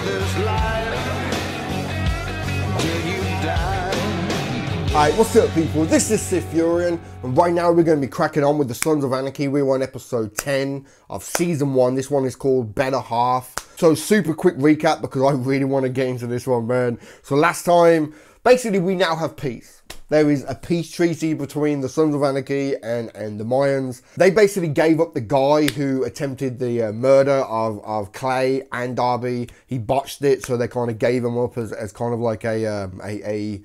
this life till you die. Alright, what's up people, this is SiTHFuRioN, and right now we're going to be cracking on with the Sons of Anarchy. We're on episode 10 of season 1, this one is called Better Half. So super quick recap because I really want to get into this one, man. So last time, basically we now have peace. There is a peace treaty between the Sons of Anarchy and the Mayans. They basically gave up the guy who attempted the murder of Clay and Darby. He botched it, so they kind of gave him up as kind of like a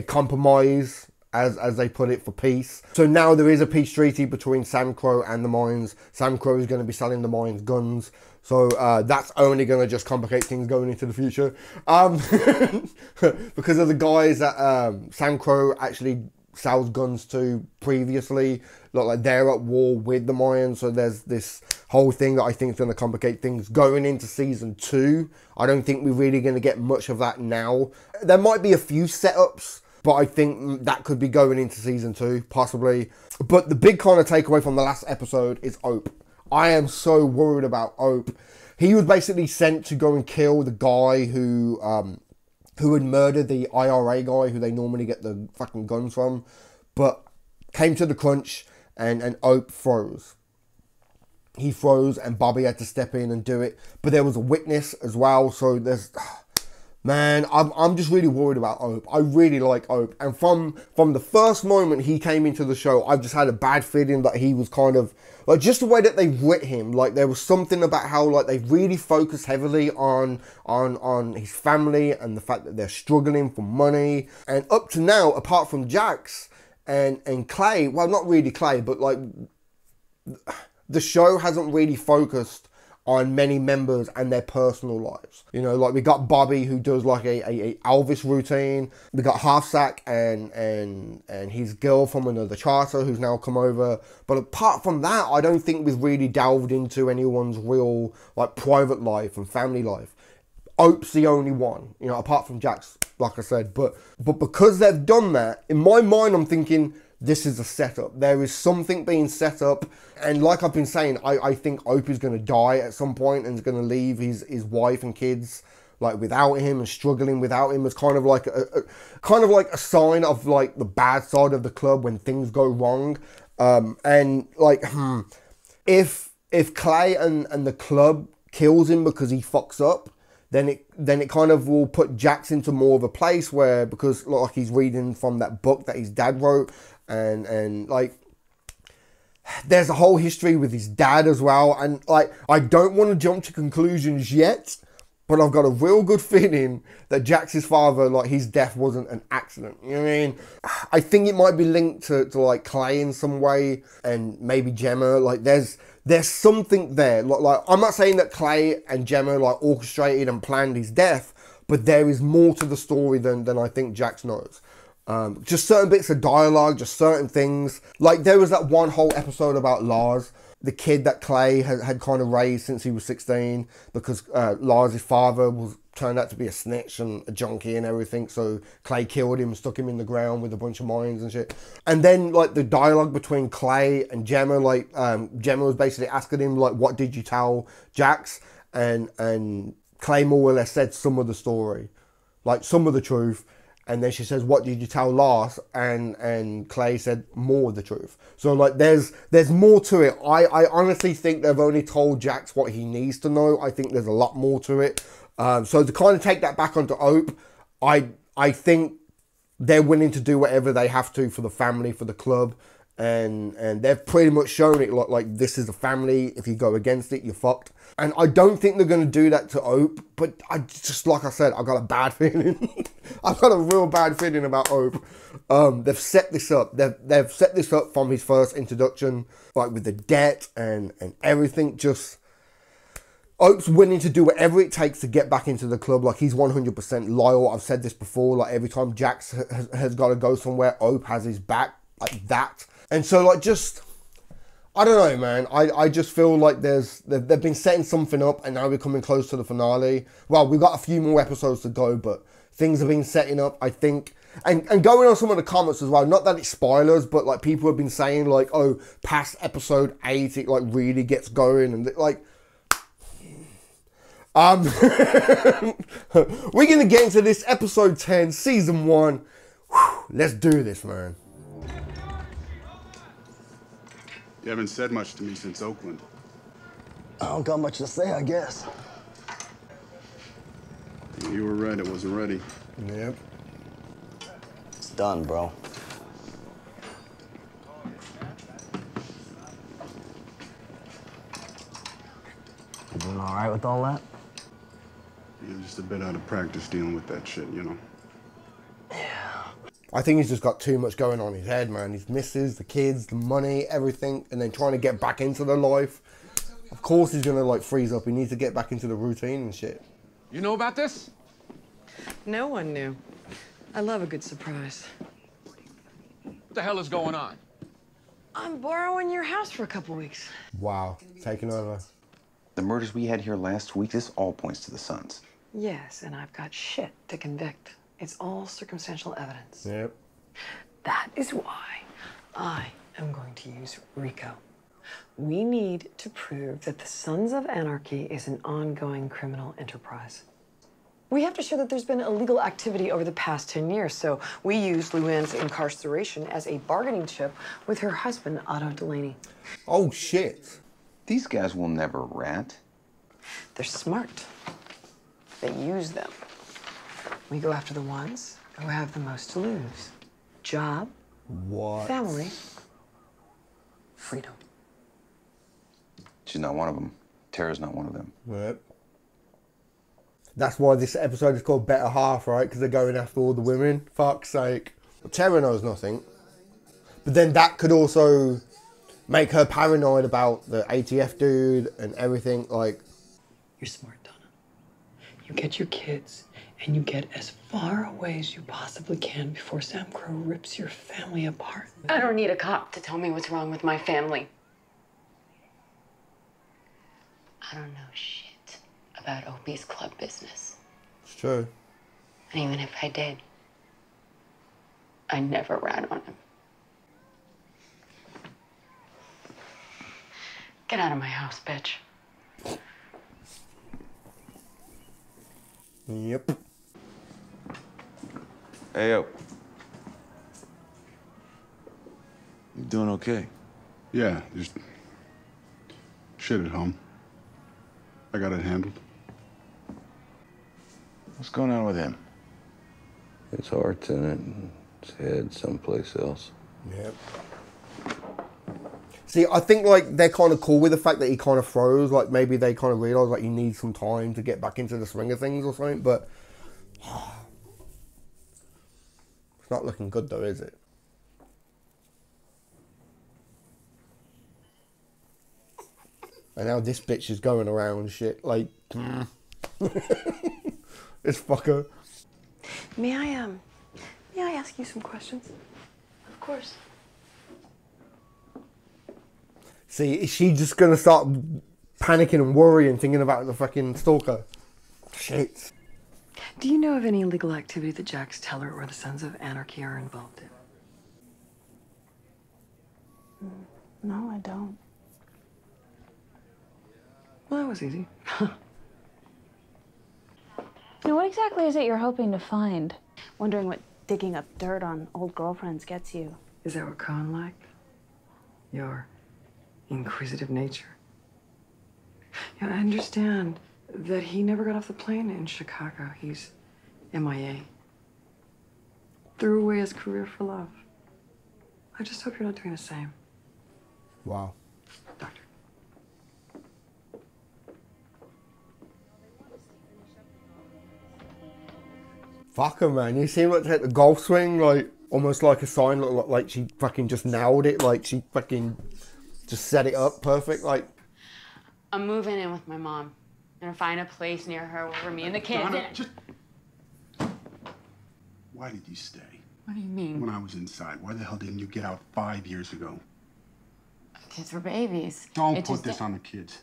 compromise, as they put it, for peace. So now there is a peace treaty between Sam Crow and the Mayans. Sam Crow is going to be selling the Mayans guns. So that's only going to just complicate things going into the future. Because of the guys that Sam Crow actually sells guns to previously. Like they're at war with the Mayans. So there's this whole thing that I think is going to complicate things going into season 2. I don't think we're really going to get much of that now. There might be a few setups, but I think that could be going into season 2, possibly. But the big kind of takeaway from the last episode is Ope. I am so worried about Ope. He was basically sent to go and kill the guy who had murdered the IRA guy who they normally get the fucking guns from. But came to the crunch and Ope froze. He froze and Bobby had to step in and do it. But there was a witness as well. So there's... Man, I'm just really worried about Ope. I really like Ope. And from the first moment he came into the show, I've just had a bad feeling that he was kind of... Like, just the way that they writ him. Like, there was something about how, like, they really focused heavily on his family and the fact that they're struggling for money. And up to now, apart from Jax and Clay... Well, not really Clay, but, like... The show hasn't really focused on many members and their personal lives. You know, like we got Bobby who does like a Elvis routine. We got Halfsack and his girl from another charter who's now come over. But apart from that, I don't think we've really delved into anyone's real like private life and family life. Ope's the only one, you know, apart from Jax, like I said. But because they've done that, in my mind, I'm thinking, this is a setup. There is something being set up. And like I've been saying, I think Ope is going to die at some point and is going to leave his wife and kids like without him and struggling without him. As kind of like a sign of like the bad side of the club when things go wrong. And like, if Clay and the club kills him because he fucks up, then it kind of will put Jax into more of a place where, because like he's reading from that book that his dad wrote, and like there's a whole history with his dad as well, and like I don't want to jump to conclusions yet, but I've got a real good feeling that Jax's father, like his death wasn't an accident. You know what I mean? I think it might be linked to like Clay in some way, and maybe Gemma. Like there's something there. Like I'm not saying that Clay and Gemma like orchestrated and planned his death, but there is more to the story than I think Jax knows. Just certain bits of dialogue, just certain things. Like there was that one whole episode about Lars, the kid that Clay had kind of raised since he was 16, because Lars' father turned out to be a snitch and a junkie and everything. So Clay killed him, stuck him in the ground with a bunch of mines and shit. And then like the dialogue between Clay and Gemma, like Gemma was basically asking him like, what did you tell Jax? And Clay more or less said some of the story, like some of the truth. And then she says, what did you tell Lars? And Clay said more of the truth. So like there's more to it. I honestly think they've only told Jax what he needs to know. I think there's a lot more to it. So to kind of take that back onto Ope, I think they're willing to do whatever they have to for the family, for the club. And they've pretty much shown it like this is a family. If you go against it, you're fucked. And I don't think they're going to do that to Ope. But I just, like I said, I've got a bad feeling. I've got a real bad feeling about Ope. They've set this up. They've set this up from his first introduction, like with the debt and everything. Just Ope's willing to do whatever it takes to get back into the club. Like he's 100% loyal. I've said this before. Like every time Jax has got to go somewhere, Ope has his back, like that. And so like just, I don't know, man. I just feel like they've been setting something up and now we're coming close to the finale. Well, we've got a few more episodes to go, but things have been setting up, I think. And going on some of the comments as well, not that it's spoilers, but like people have been saying like, oh, past episode 8, it like really gets going. And like, We're gonna get into this episode 10, season 1. Whew, let's do this, man. You haven't said much to me since Oakland. I don't got much to say, I guess. You were right, it wasn't ready. Yep. It's done, bro. You doing all right with all that? You're just a bit out of practice dealing with that shit, you know? I think he's just got too much going on in his head, man. His missus, the kids, the money, everything, and then trying to get back into the life. Of course he's gonna like freeze up. He needs to get back into the routine and shit. You know about this? No one knew. I love a good surprise. What the hell is going on? I'm borrowing your house for a couple weeks. Wow, taking over. The murders we had here last week, this all points to the Suns. Yes, and I've got shit to convict. It's all circumstantial evidence. Yep. That is why I am going to use RICO. We need to prove that the Sons of Anarchy is an ongoing criminal enterprise. We have to show that there's been illegal activity over the past 10 years, so we used Luann's incarceration as a bargaining chip with her husband, Otto Delaney. Oh, shit. These guys will never rat. They're smart. They use them. We go after the ones who have the most to lose. Job, What? family, freedom. She's not one of them. Tara's not one of them. Yep. That's why this episode is called Better Half, right? Because they're going after all the women. Fuck's sake. Tara knows nothing. But then that could also make her paranoid about the ATF dude and everything. Like, You're smart, Donna. You get your kids and you get as far away as you possibly can before Sam Crow rips your family apart. I don't need a cop to tell me what's wrong with my family. I don't know shit about Opie's club business. it's true. And even if I did, I never ran on him. Get out of my house, bitch. Yep. Hey, yo. You doing okay? Yeah, just shit at home. I got it handled. What's going on with him? His heart's in it and his head someplace else. Yep. See, I think like they're kind of cool with the fact that he kind of froze. Like maybe they kind of realize like he needs some time to get back into the swing of things or something. But it's not looking good though, is it? And now this bitch is going around and shit like this fucker. May I ask you some questions? Of course. See, is she just gonna start panicking and worrying, thinking about the fucking stalker? Shit. Do you know of any illegal activity that Jax Teller or the Sons of Anarchy are involved in? No, I don't. Well, that was easy. Now, what exactly is it you're hoping to find? Wondering what digging up dirt on old girlfriends gets you. Is that what Cohen liked? Your inquisitive nature? Yeah, I understand that he never got off the plane in Chicago. He's MIA. Threw away his career for love. I just hope you're not doing the same. Wow. Doctor. Fuck her, man. You see him like take the golf swing, like almost like a sign, like she fucking just nailed it, like she fucking just set it up perfect, like. I'm moving in with my mom. I'm gonna find a place near her for me and the kids. Donna, just... Why did you stay? What do you mean? When I was inside, why the hell didn't you get out 5 years ago? Kids were babies. Don't put this on the kids.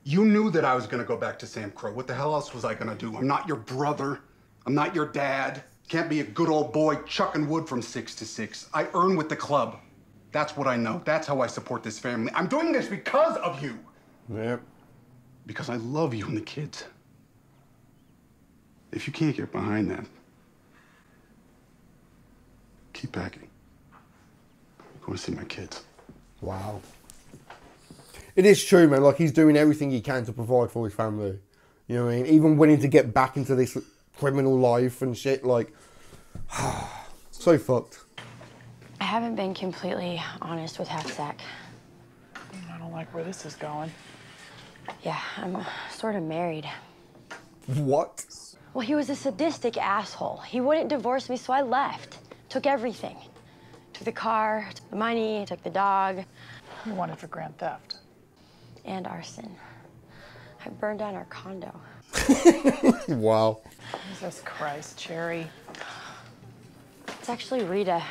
You knew that I was gonna go back to Sam Crow. What the hell else was I gonna do? I'm not your brother. I'm not your dad. Can't be a good old boy chucking wood from 6 to 6. I earn with the club. That's what I know. That's how I support this family. I'm doing this because of you. Yep. because I love you and the kids. If you can't get behind that, keep packing. I'm going to see my kids. Wow. It is true, man. Like, he's doing everything he can to provide for his family. You know what I mean? Even willing to get back into this criminal life and shit. Like, so fucked. I haven't been completely honest with Half-Sack. I don't like where this is going. Yeah, I'm sort of married. What? Well, he was a sadistic asshole. He wouldn't divorce me, so I left. Took everything. Took the car, took the money, took the dog. You wanted for grand theft. And arson. I burned down our condo. Wow. Jesus Christ, Cherry. It's actually Rita.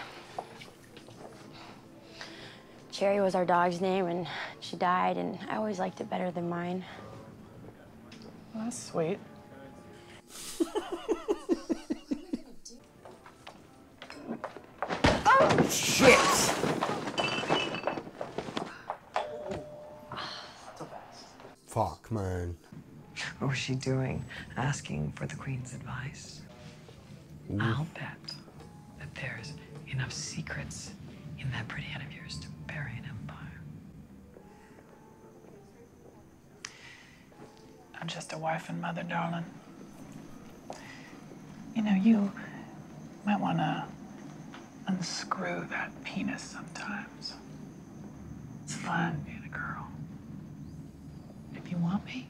Cherry was our dog's name, and she died, and I always liked it better than mine. Well, that's sweet. Oh, shit! Fuck, man. What was she doing? Asking for the Queen's advice? I'll bet that there's enough secrets in that pretty head of yours to bury an empire. I'm just a wife and mother, darling. You know, you might want to unscrew that penis sometimes. It's fun being a girl. If you want me,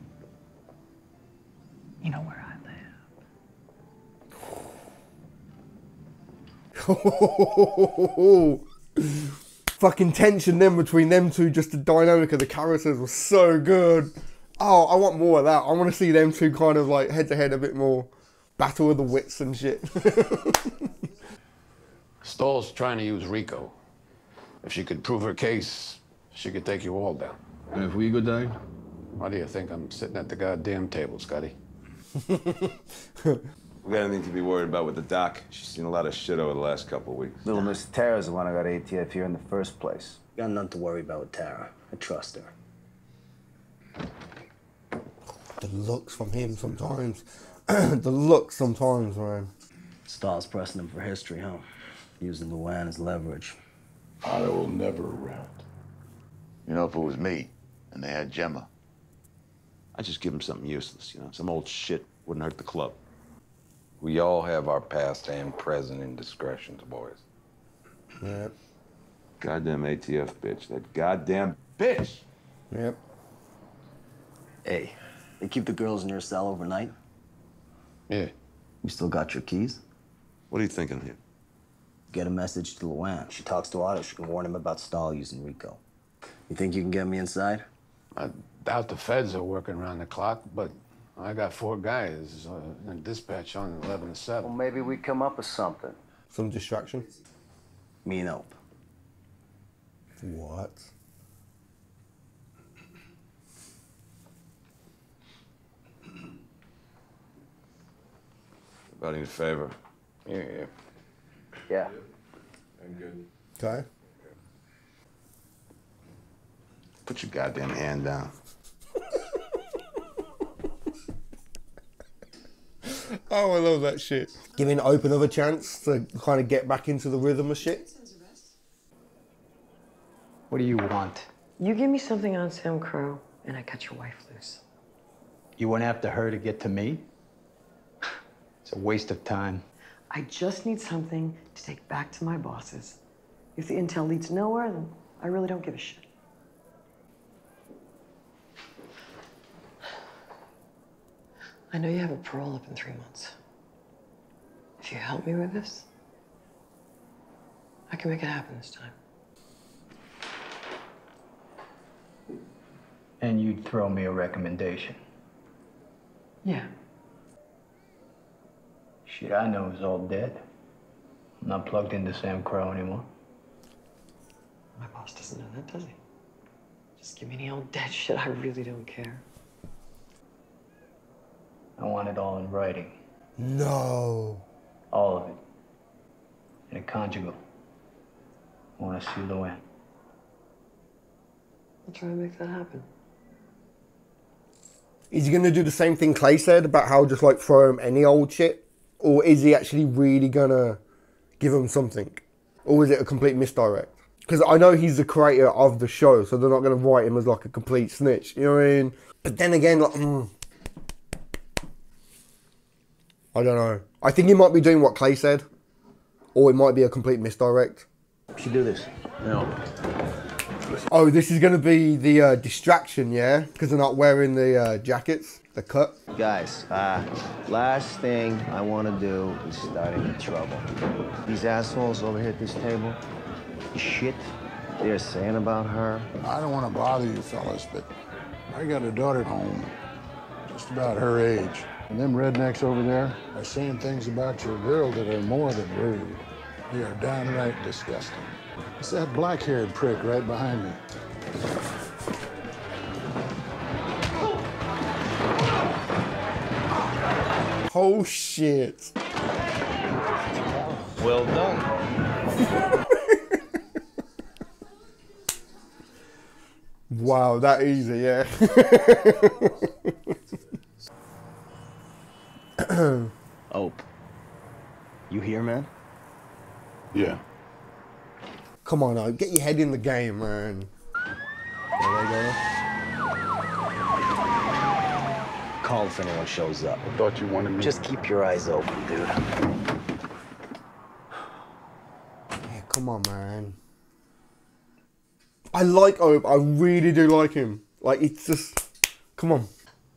you know where I live. Fucking tension then between them two, just the dynamic of the characters was so good. Oh, I want more of that. I want to see them two kind of like head to head a bit more. Battle of the wits and shit. Stoll's trying to use Rico. If she could prove her case, she could take you all down. And if we go down? Why do you think I'm sitting at the goddamn table, Scotty? We got anything to be worried about with the doc? She's seen a lot of shit over the last couple of weeks. Little Miss Tara's the one I got ATF here in the first place. Got nothing to worry about with Tara. I trust her. The looks from him sometimes. The looks sometimes, man. Stahl's pressing him for history, huh? Using Luann as leverage. Otto will never round. You know, if it was me and they had Gemma, I'd just give him something useless, you know? Some old shit wouldn't hurt the club. we all have our past and present indiscretions, boys. Yep. Goddamn ATF bitch. That goddamn bitch! Yep. Hey, they keep the girls in your cell overnight? Yeah. You still got your keys? What are you thinking here? Get a message to Luann. She talks to Otto. She can warn him about Stahl using Rico. You think you can get me inside? I doubt the feds are working around the clock, but I got 4 guys in dispatch on 11 to 7. Well, maybe we come up with something. Some distraction. Me and Hope. What? About any favor? Yeah. I'm good. Okay. Put your goddamn hand down. Oh, I love that shit. Giving Open a chance to kind of get back into the rhythm of shit. What do you want? You give me something on Sam Crow, and I cut your wife loose. You went after her to get to me? It's a waste of time. I just need something to take back to my bosses. If the intel leads nowhere, then I really don't give a shit. I know you have a parole up in 3 months. If you help me with this, I can make it happen this time. And you'd throw me a recommendation. Yeah. Shit I know is all dead. I'm not plugged into Sam Crow anymore. My boss doesn't know that, does he? Just give me any old dead shit. I really don't care. I want it all in writing. No. All of it. In a conjugal. I want to see Luann. I'll try to make that happen. Is he going to do the same thing Clay said about how just like throw him any old shit? Or is he actually really going to give him something? Or is it a complete misdirect? Because I know he's the creator of the show, so they're not going to write him as like a complete snitch. You know what I mean? But then again, like, I don't know. I think he might be doing what Clay said. Or it might be a complete misdirect. We should do this. No. Oh, this is going to be the distraction, yeah? Because they're not wearing the jackets, the cut. Guys, last thing I want to do is start any trouble. These assholes over here at this table, the shit they're saying about her. I don't want to bother you fellas, but I got a daughter at home, just about her age. And them rednecks over there are saying things about your girl that are more than rude. They are downright disgusting. It's that black-haired prick right behind me. Oh, shit. Well done. Wow, that easy, yeah. Ope. You here, man? Yeah. Come on, Ope. Get your head in the game, man. There they go. Call if anyone shows up. I thought you wanted me. Just keep your eyes open, dude. Yeah, come on, man. I like Ope. I really do like him. Like, it's just... Come on.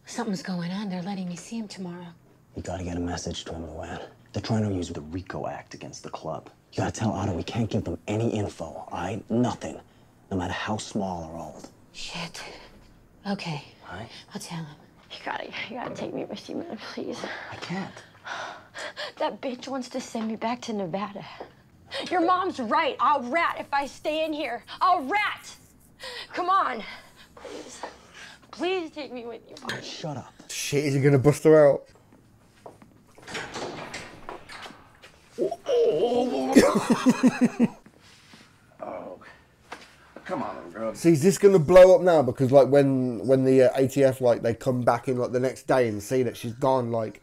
Something's going on. They're letting me see him tomorrow. You gotta get a message to him, Luann. They're trying to use the RICO Act against the club. You gotta tell Otto we can't give them any info, all right? Nothing. No matter how small or old. Shit. Okay. All right? I'll tell him. You gotta take me with you, man, please. I can't. That bitch wants to send me back to Nevada. Your mom's right. I'll rat if I stay in here. I'll rat. Come on. Please. Please take me with you. Oh, shut up. Shit, is he gonna bust her out? Oh, come on, little girl. See, is this gonna blow up now? Because like when the ATF like they come back in like the next day and see that she's gone, like.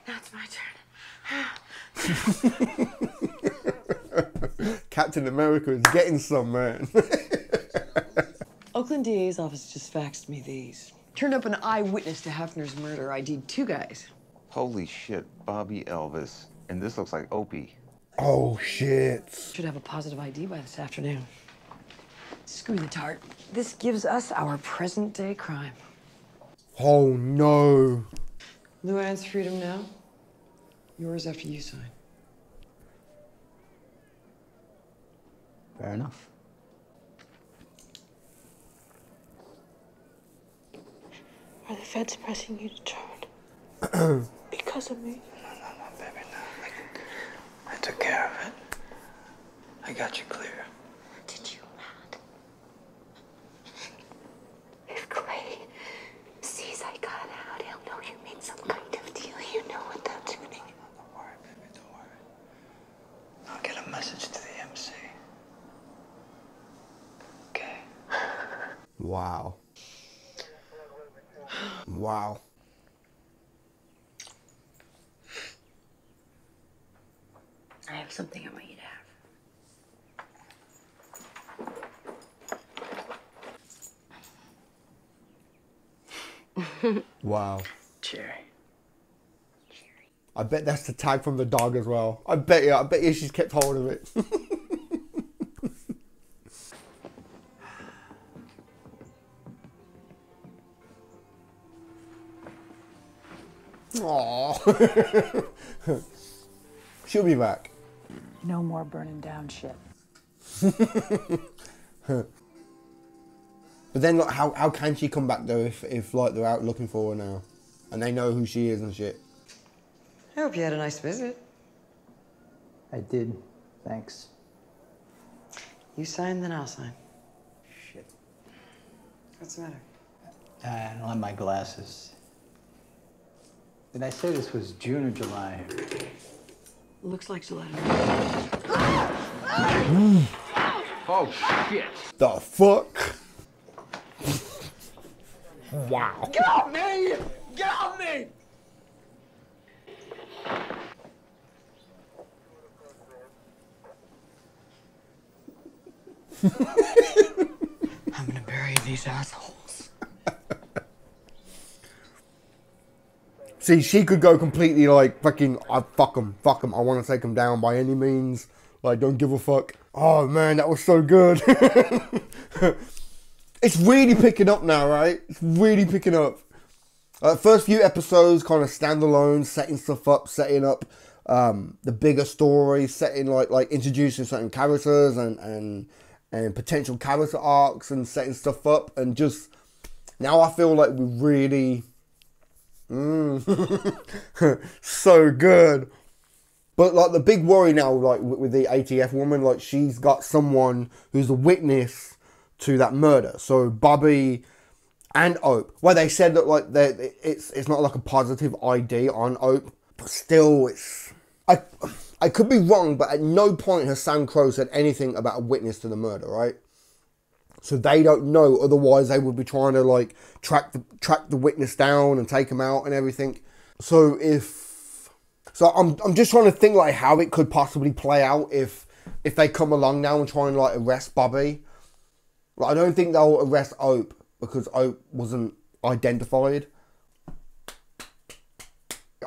That's my turn. Captain America is getting some, man. Oakland DA's office just faxed me these. Turned up an eyewitness to Hefner's murder. ID'd 2 guys. Holy shit, Bobby Elvis. And this looks like Opie. Oh, shit. Should have a positive ID by this afternoon. Screw the tart. This gives us our present-day crime. Oh, no. Luann's freedom now. Yours after you sign. Fair enough. Are the feds pressing you to turn? Because of me? No, baby, no. I took care of it. I got you clear. Did you not? If Clay sees I got out, he'll know you made some kind of deal. You know what that's doing. Don't worry, baby, don't worry. I'll get a message to the MC. Okay. Wow. Wow. I have something I want you to have. Wow. Cherry. I bet that's the tag from the dog as well. I bet you she's kept hold of it. Aww. She'll be back. No more burning down shit. But then, like, how can she come back though if like they're out looking for her now, and they know who she is and shit? I hope you had a nice visit. I did. Thanks. You sign, then I'll sign. Shit. What's the matter? I don't have my glasses. Did I say this was June or July? Looks like she let him. Oh, shit. The fuck? Wow. Get off me! Get off me! I'm gonna bury these assholes. See, she could go completely like fucking, fuck him, I want to take him down by any means. Like, don't give a fuck. Oh man, that was so good. It's really picking up now, right? It's really picking up. First few episodes kind of standalone, setting stuff up, setting up the bigger story, setting like introducing certain characters and potential character arcs and setting stuff up, and just now I feel like we really so good. But like the big worry now, like with the ATF woman, like she's got someone who's a witness to that murder. So Bobby and Ope. Well, they said that like it's not like a positive ID on Ope, but still, it's I could be wrong, but at no point has Sam Crow said anything about a witness to the murder, right? So they don't know. Otherwise, they would be trying to like track the witness down and take him out and everything. So I'm just trying to think like how it could possibly play out if they come along now and try and like arrest Bobby. Like, I don't think they'll arrest Ope because Ope wasn't identified.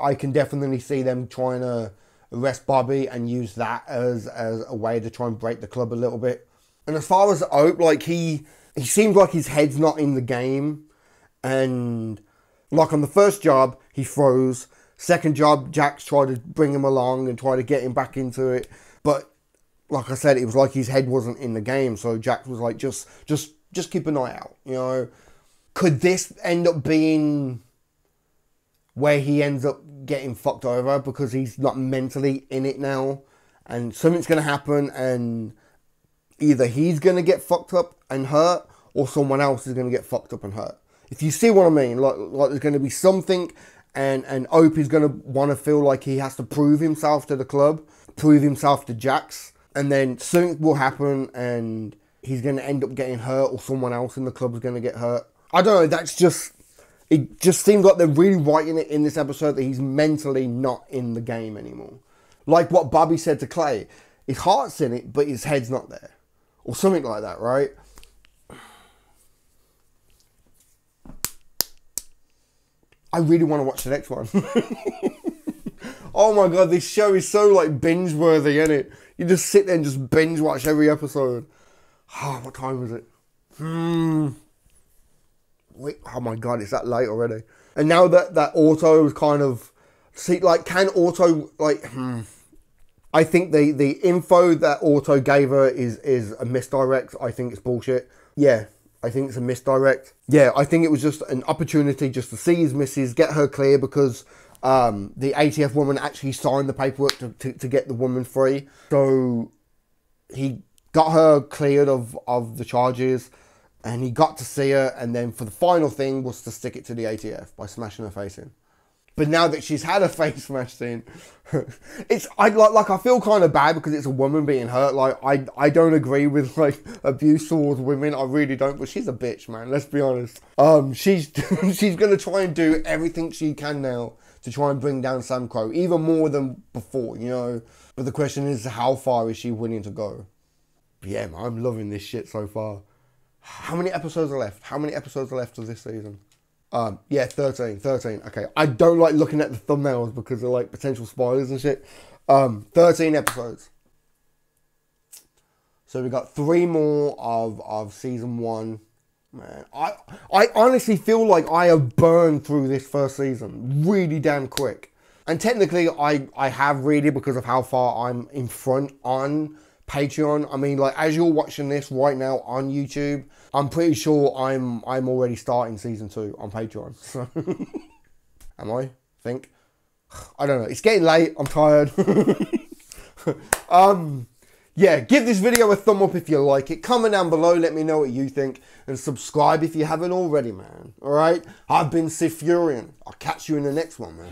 I can definitely see them trying to arrest Bobby and use that as a way to try and break the club a little bit. And as far as Ope, like he seems like his head's not in the game. And like on the first job, he froze. Second job, Jax tried to bring him along and try to get him back into it. But like I said, it was like his head wasn't in the game. So Jax was like, just keep an eye out, you know. Could this end up being where he ends up getting fucked over because he's not mentally in it now? And something's going to happen and either he's going to get fucked up and hurt or someone else is going to get fucked up and hurt. If you see what I mean, like there's going to be something and Ope is going to want to feel like he has to prove himself to the club, prove himself to Jax. And then something will happen and he's going to end up getting hurt or someone else in the club is going to get hurt. I don't know, it just seems like they're really writing it in this episode that he's mentally not in the game anymore. Like what Bobby said to Clay, his heart's in it, but his head's not there. Or something like that, right? I really want to watch the next one. Oh my god, this show is so like binge worthy, isn't it? You just sit there and just binge watch every episode. Oh, what time was it? Wait, oh my god, it's that late already. And now that Auto is kind of... See, like, can Auto, like... I think the info that Auto gave her is a misdirect. I think it's bullshit. Yeah, I think it's a misdirect. Yeah, I think it was just an opportunity just to see his missus, get her clear because... the ATF woman actually signed the paperwork to get the woman free. So he got her cleared of the charges and he got to see her, and then for the final thing was to stick it to the ATF by smashing her face in. But now that she's had her face smashed in, I feel kind of bad because it's a woman being hurt. Like I don't agree with like abuse towards women. I really don't. But she's a bitch, man. Let's be honest. She's gonna try and do everything she can now to try and bring down Sam Crow, even more than before, you know. But the question is, how far is she willing to go? But yeah, man, I'm loving this shit so far. How many episodes are left? How many episodes are left of this season? Yeah, 13. Okay, I don't like looking at the thumbnails because of like potential spoilers and shit. 13 episodes. So we got 3 more of season 1. Man, I honestly feel like I have burned through this first season really damn quick. And technically I have really because of how far I'm in front on Patreon. I mean, like, as you're watching this right now on YouTube, I'm pretty sure I'm already starting season 2 on Patreon. So am I? Think. I don't know. It's getting late. I'm tired. Yeah, give this video a thumb up if you like it. Comment down below, let me know what you think. And subscribe if you haven't already, man. Alright? I've been SiTHFuRiON. I'll catch you in the next one, man.